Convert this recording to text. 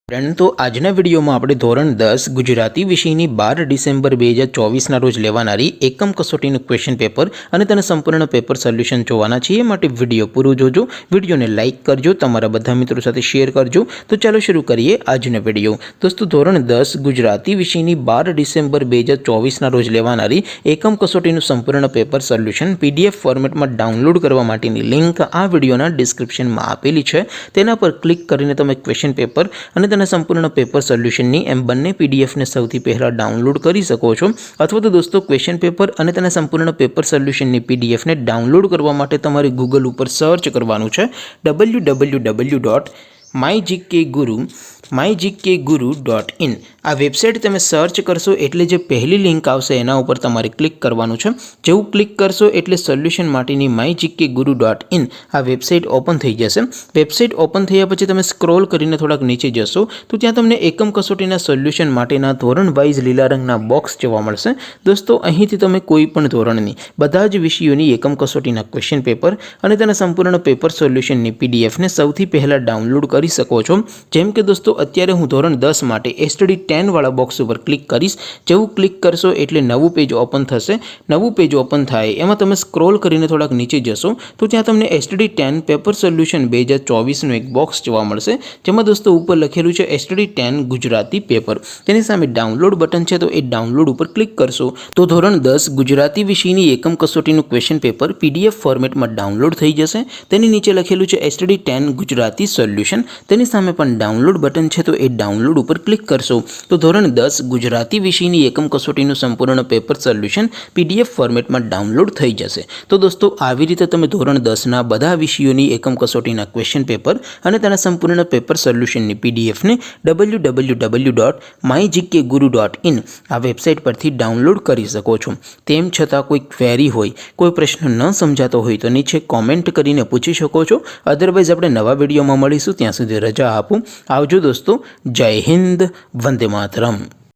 तो આજના વિડીયોમાં આપણે ધોરણ 10 ગુજરાતી વિષયની 12 ડિસેમ્બર 2024ના રોજ લેવાનારી એકમ કસોટીનું ક્વેશ્ચન પેપર અને તેના સંપૂર્ણ પેપર સોલ્યુશન જોવાના છીએ। માટે વિડીયો પૂરો જોજો, વિડીયોને લાઇક કરજો, તમારા બધા મિત્રો સાથે શેર કરજો। તો ચાલો શરૂ કરીએ આજનો વિડીયો। દોસ્તો ધોરણ 10 ગુજરાતી વિષયની 12 ડિસેમ્બર 2024ના રોજ લેવાનારી એકમ કસોટીનું સંપૂર્ણ પેપર સોલ્યુશન PDF ફોર્મેટમાં ડાઉનલોડ કરવા માટેની લિંક આ વિડીયોના ડિસ્ક્રિપ્શનમાં આપેલી છે। તેના પર ક્લિક કરીને તમે ક્વેશ્ચન પેપર અને संपूर्ण पेपर सोल्यूशन एम बने पीडीएफ ने सौथी पहला डाउनलॉड कर सको छो। अथवा तो दोस्तों क्वेश्चन पेपर और तेना संपूर्ण पेपर सोल्यूशन ने पीडीएफ ने डाउनलॉड करवा माटे तमारे गूगल पर सर्च करवानुं छे www.mygkguru.in। आ वेबसाइट तमे सर्च करशो एटले जे पहली लिंक आवशे एना उपर तमारे क्लिक करवानुं छे। जेवुं क्लिक करशो एटले सोल्यूशन माटेनी mygkguru.in आ वेबसाइट ओपन थई जशे। वेबसाइट ओपन थया पछी तमे स्क्रॉल करीने थोड़ाक नीचे जशो तो त्यां तमने एकम कसोटीना सोल्यूशन माटेना धोरण वाइज लीला रंगना बॉक्स जोवा मळशे। दोस्तों અહીંથી તમે કોઈ પણ ધોરણની બધા જ વિષયોની એકમ કસોટીના ક્વેશ્ચન પેપર અને તેના સંપૂર્ણ પેપર સોલ્યુશનની PDF ને સૌથી પહેલા ડાઉનલોડ કરી શકો છો। જેમ કે દોસ્તો અત્યારે હું ધોરણ 10 માટે STD 10 વાળા બોક્સ ઉપર ક્લિક કરીશ। જેવું ક્લિક કરશો એટલે નવું પેજ ઓપન થશે। નવું પેજ ઓપન થાય એમાં તમે સ્ક્રોલ કરીને થોડાક નીચે જશો તો ત્યાં તમને STD 10 પેપર સોલ્યુશન 2024 નું એક બોક્સ જોવા મળશે, જેમાં દોસ્તો ઉપર લખેલું છે STD 10 ગુજરાતી પેપર। તેની સામે ડાઉનલોડ બટન છે તો એ ડાઉનલોડ ઉપર ક્લિક કરશો તો ધોરણ 10 ગુજરાતી વિષયની એકમ કસોટીનું ક્વેશ્ચન પેપર PDF ફોર્મેટમાં ડાઉનલોડ થઈ જશે। તેની નીચે લખેલું છે STD 10 ગુજરાતી સોલ્યુશન, તેની સામે પણ डाउनलॉड बटन है तो ये डाउनलॉड पर क्लिक करशो तो धोरण 10 गुजराती विषयनी एकम कसोटीનું संपूर्ण पेपर सोल्यूशन PDF फॉर्मेट में डाउनलॉड थई जशे। तो दोस्तों આવી રીતે તમે ધોરણ 10 ના બધા વિષયોની એકમ કસોટીના ક્વેશ્ચન પેપર અને તેના સંપૂર્ણ પેપર સોલ્યુશનની PDF ને www.mygkguru.in આ વેબસાઇટ પરથી ડાઉનલોડ કરી શકો છો। તેમ છતાં કોઈ ક્વેરી હોય, કોઈ પ્રશ્ન ન સમજાતો હોય તો નીચે કોમેન્ટ કરીને પૂછી શકો છો। અધરવાઇઝ આપણે નવા વિડીયોમાં મળીશું, ત્યાં સુધી રજા આપો। આવજો दोस्तों, जय हिंद, वंदे मातरम।